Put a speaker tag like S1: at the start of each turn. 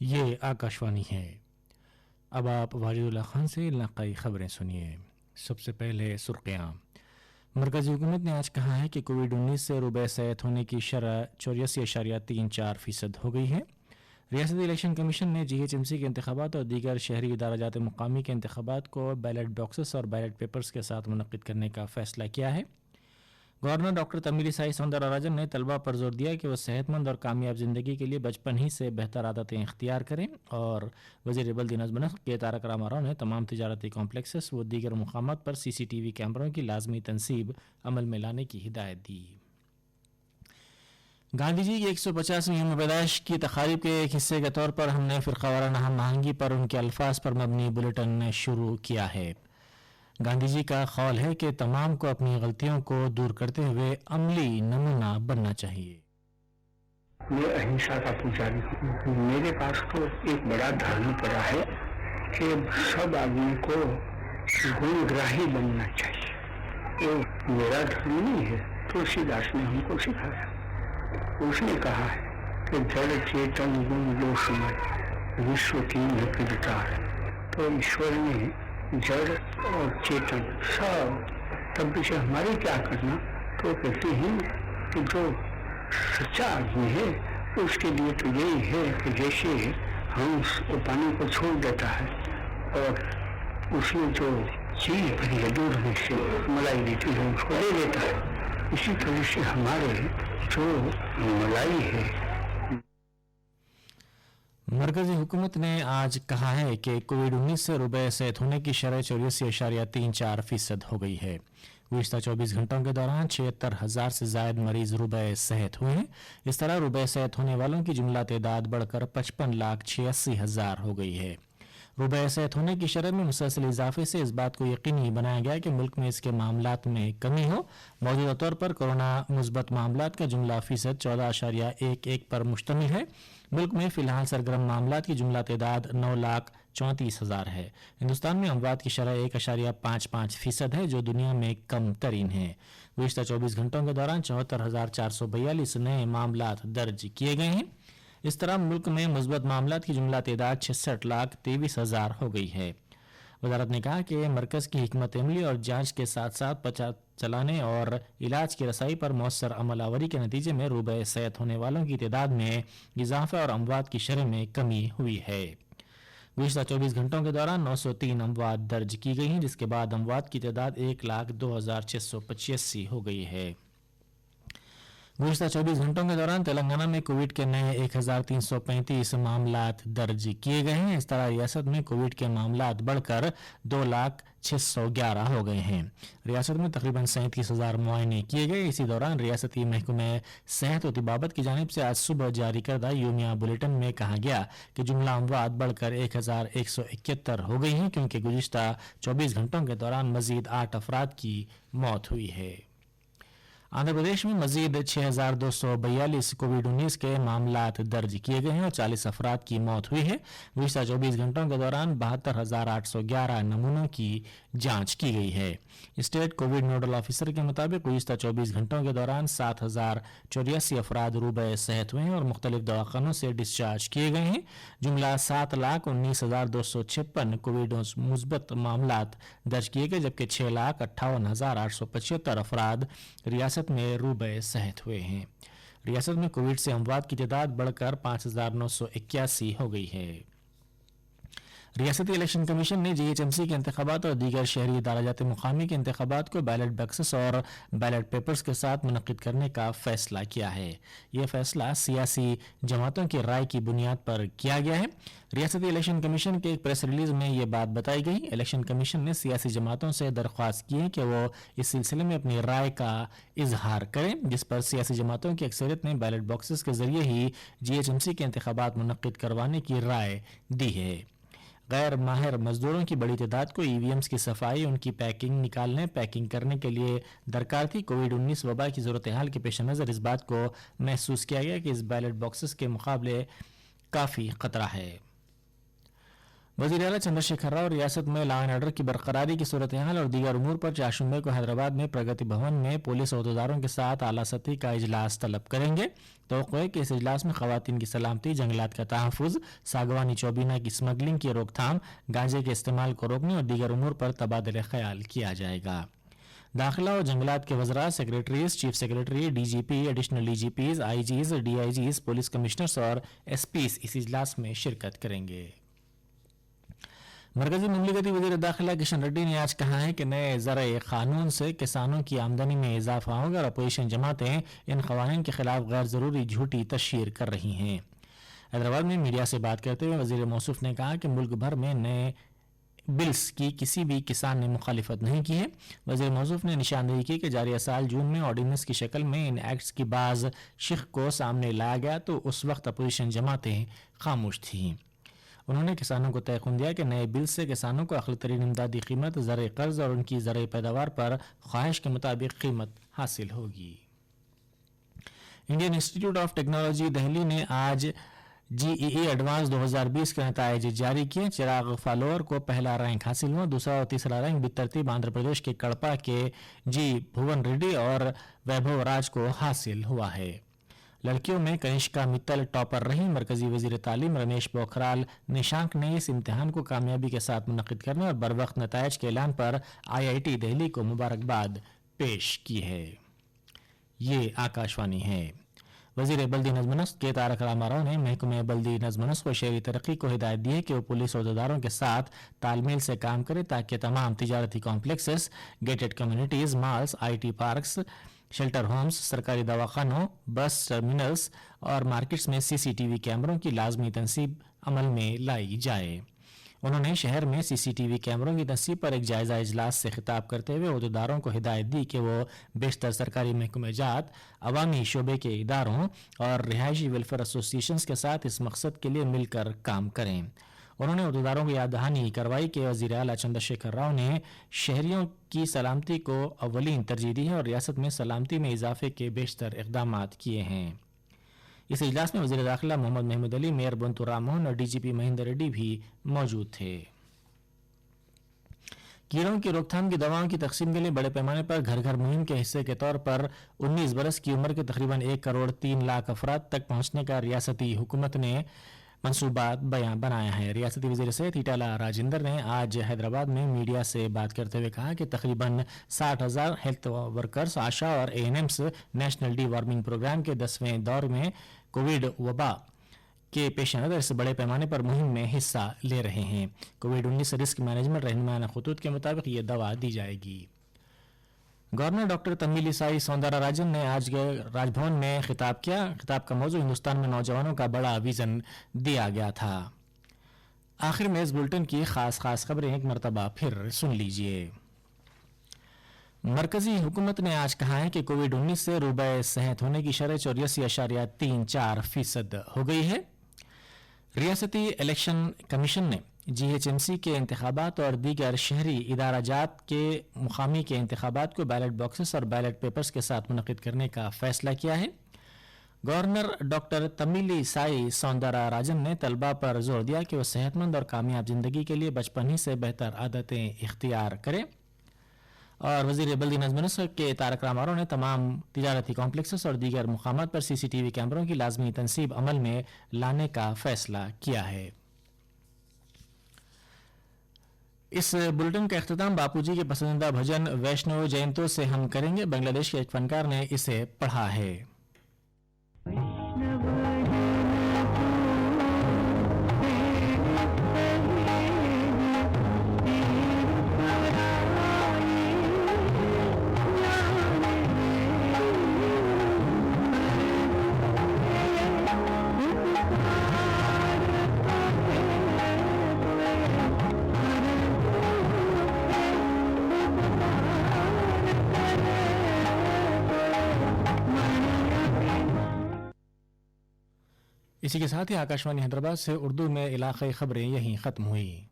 S1: یہ آکاشوانی ہے۔ اب آپ واجد اللہ خان سے علاقائی خبریں سنیے۔ سب سے پہلے سرخیاں۔ مرکزی حکومت نے آج کہا ہے کہ کووڈ-19 سے روبے صحت ہونے کی شرح 84.34% ہو گئی ہے۔ ریاستی الیکشن کمیشن نے جی ایچ ایم سی کے انتخابات اور دیگر شہری ادارہ جات مقامی کے انتخابات کو بیلٹ باکسز اور بیلٹ پیپرز کے ساتھ منعقد کرنے کا فیصلہ کیا ہے۔ گورنر ڈاکٹر تمیلی سائی سوندراراجن نے طلباء پر زور دیا کہ وہ صحت مند اور کامیاب زندگی کے لیے بچپن ہی سے بہتر عادتیں اختیار کریں، اور وزیر بلدی نظم و نسق کے تارک راما راؤ نے تمام تجارتی کمپلیکسز و دیگر مقامات پر سی سی ٹی وی کیمروں کی لازمی تنصیب عمل میں لانے کی ہدایت دی۔ گاندھی جی کی 150ویں یوم پیدائش کی تقاریب کے ایک حصے کے طور پر ہم نے فرقہ وارانہ ہم آہنگی پر ان کے الفاظ پر مبنی بلیٹن شروع کیا ہے۔ گاندھی جی کا قول ہے کہ تمام کو اپنی غلطیوں کو دور کرتے ہوئے عملی نمونہ بننا چاہیے۔
S2: میں اہنسا کا پجاری ہوں۔ میرے پاس تو ایک بڑا دھرم پڑا ہے کہ سب آدمی کو گنگراہی بننا چاہیے۔ یہ میرا دھرم نہیں ہے، تلسی داس نے ہم کو سکھایا۔ اس نے کہا ہے کہ جڑ چیتن گن جو سمجھ وشو کی نکلتا ہے، تو ایشور نے جڑ اور چیتن سب، تب سے ہمارے کیا کرنا، تو کہتے ہیں کہ جو سچا آدمی ہے اس کے لیے تو یہی ہے کہ جیسے ہم پانی کو چھوڑ دیتا ہے اور اس میں جو چیز بھری ہے دودھ میں سے ملائی دیتی ہے اس کو لے لیتا ہے، اسی طرح سے ہمارے جو ملائی ہے۔
S1: مرکزی حکومت نے آج کہا ہے کہ کووڈ-19 سے روبے صحت ہونے کی شرح 84.34% ہو گئی ہے۔ گزشتہ 24 گھنٹوں کے دوران 76,000 سے زائد مریض روبے صحت ہوئے ہیں۔ اس طرح روبے صحت ہونے والوں کی جملہ تعداد بڑھ کر 55,86,000 ہو گئی ہے۔ روبے صحت ہونے کی شرح میں مسلسل اضافے سے اس بات کو یقینی بنایا گیا کہ ملک میں اس کے معاملات میں کمی ہو۔ موجودہ طور پر کورونا مثبت معاملات کا جملہ فیصد 14.11 پر مشتمل ہے۔ ملک میں فی الحال سرگرم معاملات کی جملہ تعداد 9,34,000 ہے۔ ہندوستان میں اموات کی شرح 1.55% ہے، جو دنیا میں کم ترین ہے۔ گزشتہ 24 گھنٹوں کے دوران 74,442 نئے معاملات درج کیے گئے ہیں۔ اس طرح ملک میں مثبت معاملات کی جملہ تعداد 66,23,000 ہو گئی ہے۔ وزارت نے کہا کہ مرکز کی حکمت عملی اور جانچ کے ساتھ ساتھ پتہ چلانے اور علاج کی رسائی پر مؤثر عمل آوری کے نتیجے میں روبے صحت ہونے والوں کی تعداد میں اضافہ اور اموات کی شرح میں کمی ہوئی ہے۔ گزشتہ 24 گھنٹوں کے دوران 903 اموات درج کی گئی ہیں، جس کے بعد اموات کی تعداد 1,02,685 ہو گئی ہے۔ گزشتہ 24 گھنٹوں کے دوران تلنگانہ میں کووڈ کے نئے 1,335 معاملات درج کیے گئے ہیں۔ اس طرح ریاست میں کووڈ کے معاملات بڑھ کر 2,06,11 ہو گئے ہیں۔ ریاست میں تقریباً 37,000 معائنے کیے گئے۔ اسی دوران ریاستی محکمہ صحت و طبابت کی جانب سے آج صبح جاری کردہ یومیہ بلیٹن میں کہا گیا کہ جملہ اموات بڑھ کر 1,171 ہو گئی ہیں، کیونکہ گزشتہ 24 گھنٹوں کے دوران مزید 8 افراد کی موت ہوئی ہے۔ آندھرا پردیش میں مزید 6,242 کووڈ-19 کے معاملات درج کیے گئے ہیں اور 40 افراد کی موت ہوئی ہے۔ گزشتہ 24 گھنٹوں کے دوران 72,811 نمونوں کی جانچ کی گئی ہے۔ اسٹیٹ کووڈ نوڈل آفیسر کے مطابق گزشتہ 24 گھنٹوں کے دوران 7,084 افراد روبے صحت ہوئے ہیں اور مختلف دواخانوں سے ڈسچارج کیے گئے ہیں۔ جملہ 7,19,256 کووڈ مثبت معاملات درج کیے گئے، جبکہ 6,58,875 افراد ریاست میں روبے صحت ہوئے ہیں۔ ریاست میں کووڈ سے اموات کی تعداد بڑھ کر 5,981 ہو گئی ہے۔ ریاستی الیکشن کمیشن نے جی ایچ ایم سی کے انتخابات اور دیگر شہری ادارہ جات مقامی کے انتخابات کو بیلٹ باکسز اور بیلٹ پیپرز کے ساتھ منعقد کرنے کا فیصلہ کیا ہے۔ یہ فیصلہ سیاسی جماعتوں کی رائے کی بنیاد پر کیا گیا ہے۔ ریاستی الیکشن کمیشن کے ایک پریس ریلیز میں یہ بات بتائی گئی۔ الیکشن کمیشن نے سیاسی جماعتوں سے درخواست کی ہے کہ وہ اس سلسلے میں اپنی رائے کا اظہار کریں، جس پر سیاسی جماعتوں کی اکثریت نے بیلٹ باکسز کے ذریعے ہی جی ایچ ایم سی کے انتخابات منعقد کروانے کی رائے دی ہے۔ غیر ماہر مزدوروں کی بڑی تعداد کو ای وی ایمز کی صفائی، ان کی پیکنگ، نکالنے، پیکنگ کرنے کے لیے درکار تھی۔ کووڈ-19 وبا کی صورتحال کے پیش نظر اس بات کو محسوس کیا گیا کہ اس بیلٹ باکسز کے مقابلے کافی خطرہ ہے۔ वज़ीर आला चंद्रशेखर राव रियासत में लॉ एंड ऑर्डर की बरकरारी की सूरत हाल और दीगर उमूर पर 4 जुम्मे को हैदराबाद में प्रगति भवन में पुलिस अहदेदारों के साथ आला सतही का इजलास तलब करेंगे। तवक्को है कि इस इजलास में खवातीन की सलामती, जंगलात का तहफ़्फ़ुज़, सागवानी चौबीना की स्मगलिंग की रोकथाम, गांजे के इस्तेमाल को रोकने और दीगर उमूर पर तबादला ख्याल किया जाएगा। दाखिला और जंगलात के वज़रा, secretaries, chief secretary, DGP, additional DGPs, IGs, DIGs, police commissioners और एसपीज इस इजलास में शिरकत करेंगे। मरकजी ममलिकती वज़ीर दाखिला किशन रेड्डी ने आज कहा है कि नए ज़राए कानून से किसानों की आमदनी में इजाफा होगा और अपोजिशन जमातें इन क़वानीन के खिलाफ गैर ज़रूरी झूठी तशहीर कर रही हैं। हैदराबाद में मीडिया से बात करते हुए वज़ीर मौसूफ ने कहा कि मुल्क भर में नए बिल्स की किसी भी किसान ने मुखालिफत नहीं की है। वज़ीर मौसूफ ने निशानदेही की कि जारी साल जून में ऑर्डिनेंस की शक्ल में इन एक्ट्स की बाज़ शिक को सामने लाया गया तो उस वक्त अपोजिशन जमातें खामोश थीं। उन्होंने किसानों को तयक़ुन दिया कि नए बिल से किसानों को अक़ल तरीन इमदादी कीमत, ज़र कर्ज और उनकी ज़र पैदावार पर ख्वाहिश के मुताबिक कीमत हासिल होगी। Indian institute of technology Delhi ने आज GEE एडवांस 2020 के नताइज जारी किए। चिराग फालोर को पहला रैंक हासिल हुआ। दूसरा और तीसरा रैंक बितरतीब आंध्र प्रदेश के कड़पा के जी भुवन रेड्डी और वैभव राज को हासिल हुआ है। लड़कियों में कनिष्का मित्तल टॉपर रही। मरकजी वजीर तालीम रमेश पोखराल निशांक ने इस इम्तिहान को कामयाबी के साथ मुनक़िद करने और बरवक्त नताइज के ऐलान पर IIT दिल्ली को मुबारकबाद पेश की है। ये आकाशवाणी है। वज़ीर बल्दी नज़्म-ओ-नस्क के तारक रामाराव ने महकमे बल्दी नज़्म-ओ-नस्क को शहरी तरक्की को हिदायत दी है कि वो पुलिस अहदेदारों के साथ तालमेल से काम करे ताकि तमाम तिजारती complexes, gated communities, malls, IT parks, shelter homes, सरकारी दवाखानों, बस टर्मिनल्स और मार्केट्स में CCTV कैमरों की लाजमी तनसीब अमल में लाई जाए। उन्होंने शहर में CCTV कैमरों की तनसीब पर एक जायज़ा इजलास से खिताब करते हुए अहदेदारों को हिदायत दी कि वो बेशतर सरकारी महकमेजात, अवामी शोबे के इदारों और रिहायशी वेलफेयर एसोसिएशंस के साथ इस मकसद के लिए मिलकर काम करें। उन्होंने अहदेदारों को याद दहानी करवाई कि वज़ीर आला चंद्रशेखर राव ने शहरियों की सलामती को अव्वलीन तरजीह दी है और रियासत में सलामती में इजाफे के बेशतर इक़दामात किए हैं। इस इजलास में वज़ीर दाखिला मोहम्मद महमूद अली, मेयर बंतु राममोहन और DGP महेंद्र रेड्डी भी मौजूद थे। कीड़ों की रोकथाम की दवाओं की तकसीम के लिए बड़े पैमाने पर घर घर मुहिम के हिस्से के तौर पर 19 बरस की उम्र के तकरीबन 1 करोड़ 3 लाख अफराद तक पहुंचने का रियासती हुकूमत ने मंसूबा बनाया है। रियासती वज़ीर सैयद ईटाला राजेंद्र ने आज हैदराबाद में मीडिया से बात करते हुए कहा कि तकरीबन 60,000 हेल्थ वर्कर्स, आशा और ANMs national deworming programme के 10वें दौर में कोविड वबा के पेश नज़र इस बड़े पैमाने पर मुहिम में हिस्सा ले रहे हैं। कोविड-19 रिस्क मैनेजमेंट रहनुमाना खतूत के मुताबिक ये दवा दी जाएगी। गवर्नर डॉक्टर तमिलिसाई सौंदरराजन ने आज राजभवन में खिताब किया। खिताब का मौजू हिंदुस्तान में नौजवानों का बड़ा विजन दिया गया था। आखिर में इस बुलेटिन की खास खबरें एक मरतबा फिर सुन लीजिए। मरकजी हुकूमत ने आज कहा है कि कोविड-19 से रुबे सेहत होने की शरह 84.34% हो गई है। रियासती इलेक्शन कमीशन ने GHMC के इंतखाबात और दीगर शहरी इदाराजात के मुकामी के इंतखाबात को बैलेट बॉक्सेस और बैलेट पेपर्स के साथ मुनक़िद करने का फैसला किया है। गवर्नर डॉक्टर तमिलिसाई सौंदरराजन ने तलबा पर जोर दिया कि वो सेहतमंद और कामयाब जिंदगी के लिए बचपन ही से बेहतर आदतें इख्तियार करें। और वज़ीर बल्दी नज़्म-ओ-नस्क के तारक रामाराव ने तमाम तिजारती कॉम्प्लेक्सेस और दीगर मुकामात पर CCTV कैमरों की लाजमी तनसीब अमल में लाने का फैसला किया है। इस बुलेटिन का इख्तिताम बापूजी के पसंदीदा भजन वैष्णव जयंतो से हम करेंगे। बांग्लादेश के एक फनकार ने इसे पढ़ा है। इसी के साथ ही आकाशवाणी हैदराबाद से उर्दू में इलाक़ाई खबरें यहीं ख़त्म हुई।